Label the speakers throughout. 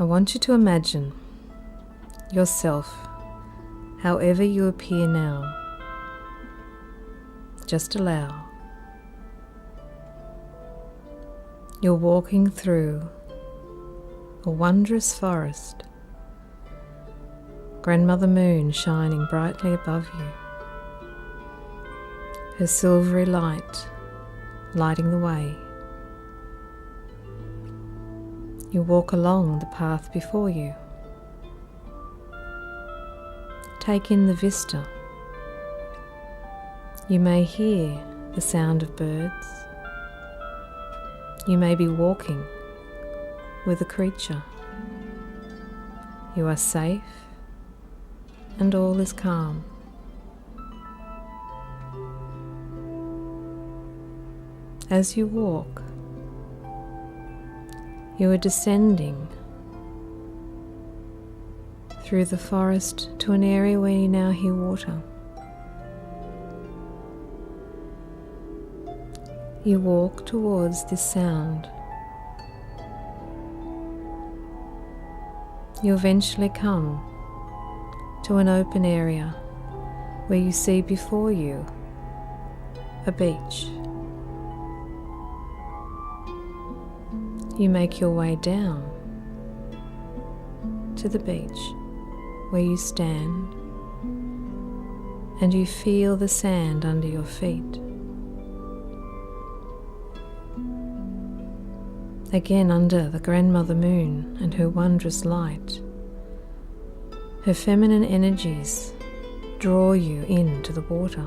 Speaker 1: I want you to imagine yourself however you appear now. Just allow. You're walking through a wondrous forest, Grandmother Moon shining brightly above you, her silvery light lighting the way. You walk along the path before you. Take in the vista. You may hear the sound of birds. You may be walking with a creature. You are safe and all is calm. As you walk, you are descending through the forest to an area where you now hear water. You walk towards this sound. You eventually come to an open area where you see before you a beach. You make your way down to the beach where you stand and you feel the sand under your feet. Again under the Grandmother Moon and her wondrous light, her feminine energies draw you into the water.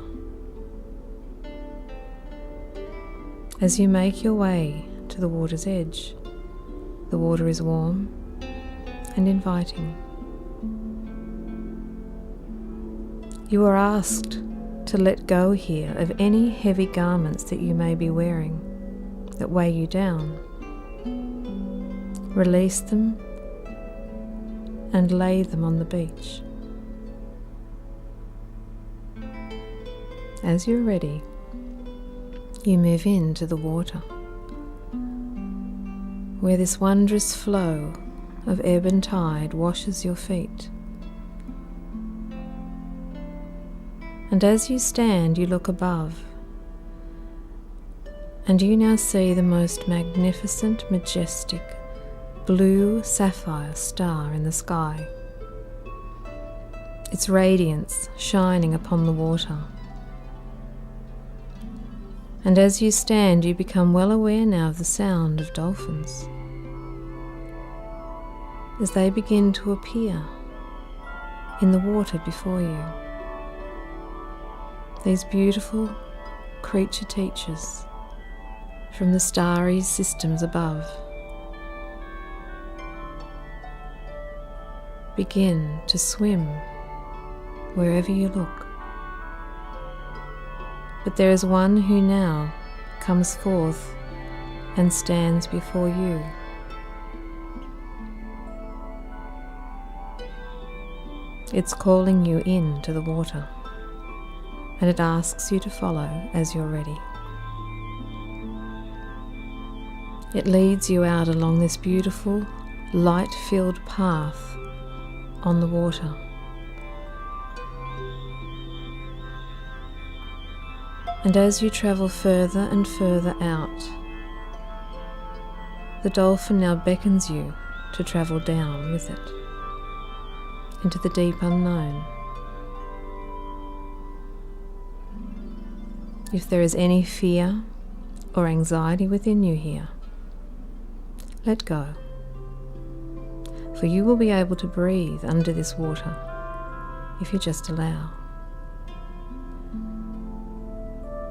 Speaker 1: As you make your way to the water's edge, the water is warm and inviting. You are asked to let go here of any heavy garments that you may be wearing that weigh you down. Release them and lay them on the beach. As you're ready, you move into the water, where this wondrous flow of ebb and tide washes your feet. And as you stand, you look above, and you now see the most magnificent, majestic, blue sapphire star in the sky, its radiance shining upon the water. And as you stand, you become well aware now of the sound of dolphins as they begin to appear in the water before you. These beautiful creature teachers from the starry systems above begin to swim wherever you look. But there is one who now comes forth and stands before you. It's calling you into the water, and it asks you to follow as you're ready. It leads you out along this beautiful, light-filled path on the water. And as you travel further and further out, the dolphin now beckons you to travel down with it into the deep unknown. If there is any fear or anxiety within you here, let go, for you will be able to breathe under this water if you just allow.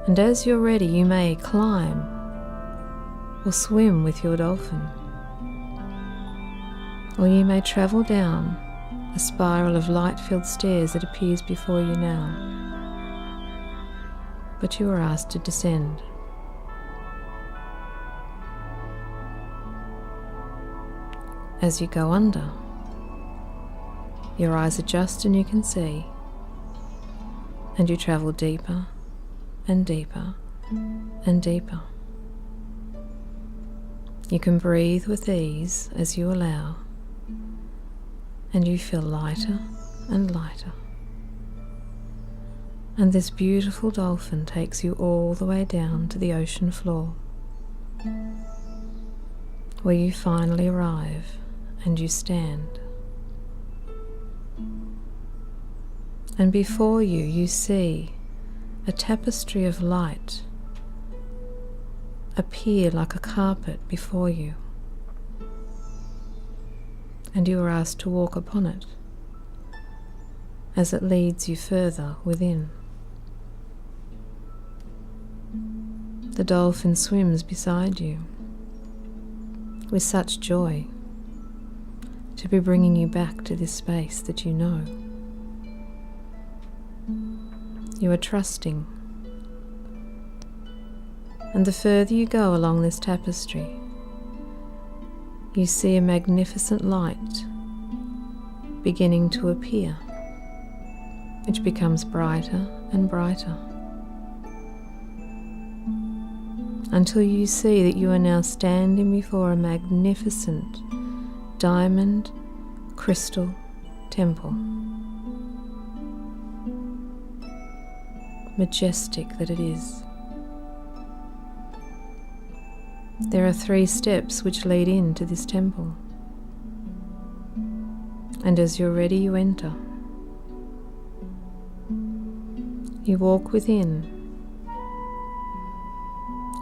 Speaker 1: And as you're ready, you may climb or swim with your dolphin, or you may travel down a spiral of light-filled stairs that appears before you now, but you are asked to descend. As you go under, your eyes adjust and you can see, and you travel deeper and deeper and deeper. You can breathe with ease as you allow, and you feel lighter and lighter. And this beautiful dolphin takes you all the way down to the ocean floor, where you finally arrive and you stand. And before you, you see a tapestry of light appear like a carpet before you, and you are asked to walk upon it as it leads you further within. The dolphin swims beside you with such joy to be bringing you back to this space that you know. You are trusting, and the further you go along this tapestry, you see a magnificent light beginning to appear, which becomes brighter and brighter, until you see that you are now standing before a magnificent diamond crystal temple. Majestic that it is. There are 3 steps which lead into this temple, and as you're ready, you enter. You walk within,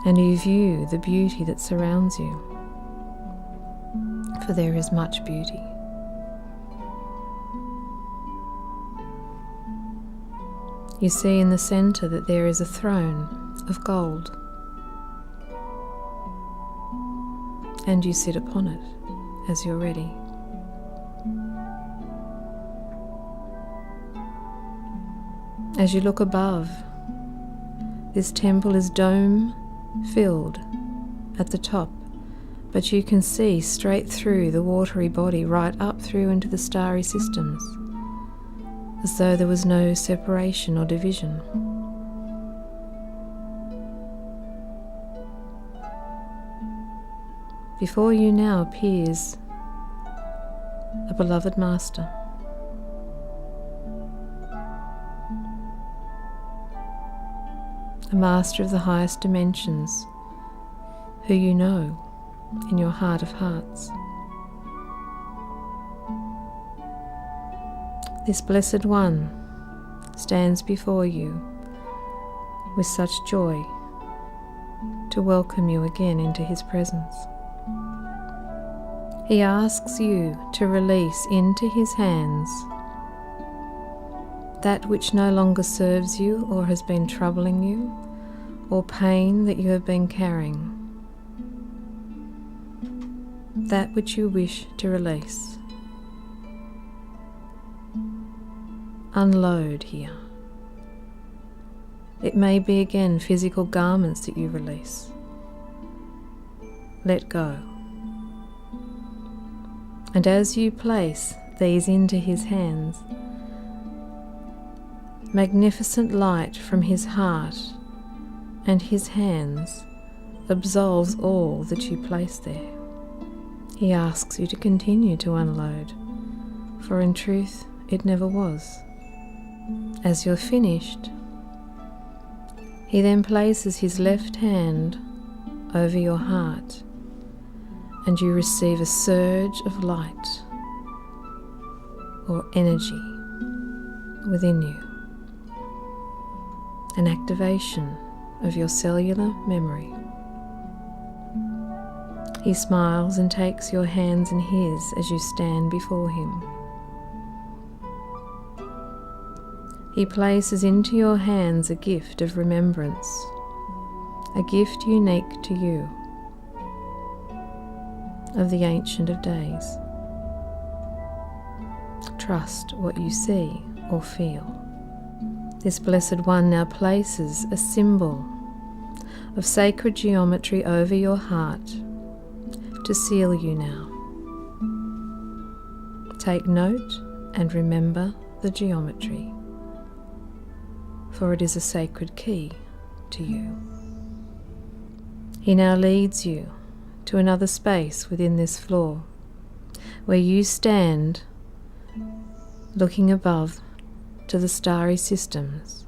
Speaker 1: and you view the beauty that surrounds you, for there is much beauty. You see in the center that there is a throne of gold, and you sit upon it as you're ready. As you look above, this temple is dome-filled at the top, but you can see straight through the watery body right up through into the starry systems, as though there was no separation or division. Before you now appears a beloved master. A master of the highest dimensions, who you know in your heart of hearts. This Blessed One stands before you with such joy to welcome you again into his presence. He asks you to release into his hands that which no longer serves you or has been troubling you, or pain that you have been carrying, that which you wish to release. Unload here. It may be again physical garments that you release. Let go. And as you place these into his hands, magnificent light from his heart and his hands absolves all that you place there. He asks you to continue to unload, for in truth it never was. As you're finished, he then places his left hand over your heart, and you receive a surge of light or energy within you, an activation of your cellular memory. He smiles and takes your hands in his as you stand before him. He places into your hands a gift of remembrance, a gift unique to you, of the Ancient of Days. Trust what you see or feel. This Blessed One now places a symbol of sacred geometry over your heart to seal you now. Take note and remember the geometry, for it is a sacred key to you. He now leads you to another space within this floor, where you stand looking above to the starry systems,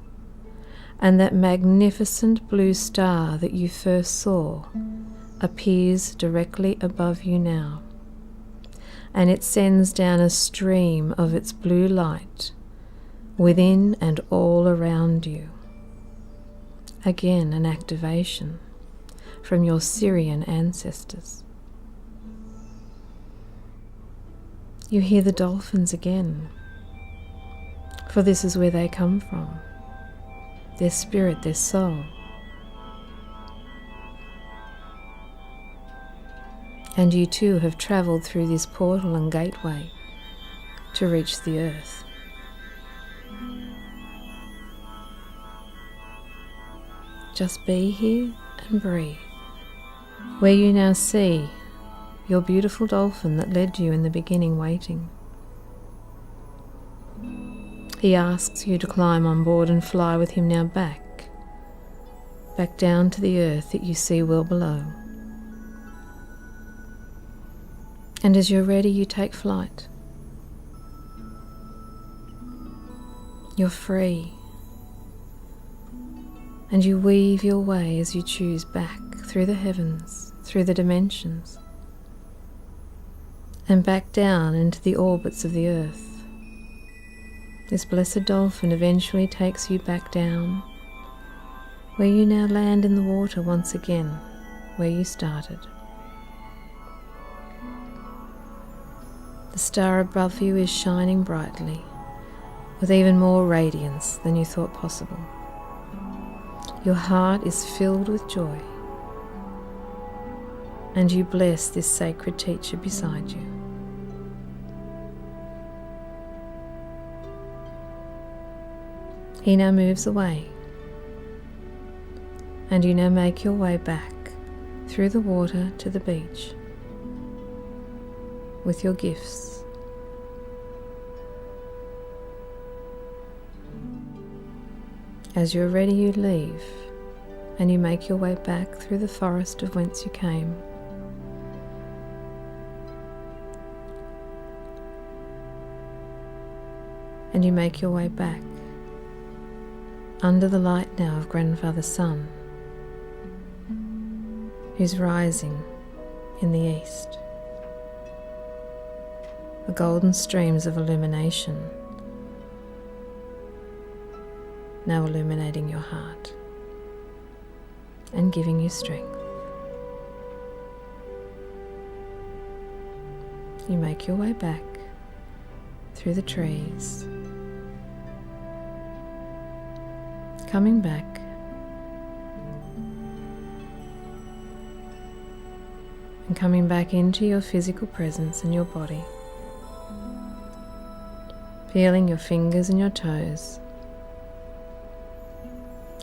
Speaker 1: and that magnificent blue star that you first saw appears directly above you now, and it sends down a stream of its blue light within and all around you. Again, an activation from your Sirian ancestors. You hear the dolphins again, for this is where they come from, their spirit, their soul. And you too have travelled through this portal and gateway to reach the earth. Just be here and breathe, where you now see your beautiful dolphin that led you in the beginning waiting. He asks you to climb on board and fly with him now back down to the earth that you see well below. And as you're ready, you take flight. You're free. And you weave your way as you choose back through the heavens, through the dimensions, and back down into the orbits of the earth. This blessed dolphin eventually takes you back down, where you now land in the water once again, where you started. The star above you is shining brightly, with even more radiance than you thought possible. Your heart is filled with joy, and you bless this sacred teacher beside you. He now moves away, and you now make your way back through the water to the beach with your gifts. As you're ready, you leave, and you make your way back through the forest of whence you came. And you make your way back under the light now of Grandfather Sun, who's rising in the east. The golden streams of illumination now illuminating your heart and giving you strength. You make your way back through the trees, coming back and coming back into your physical presence and your body, feeling your fingers and your toes,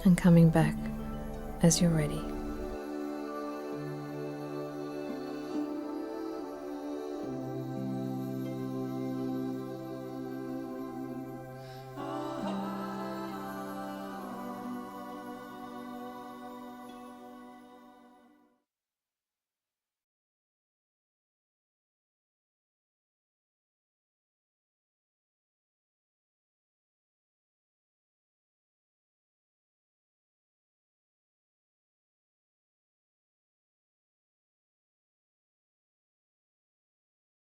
Speaker 1: and coming back as you're ready.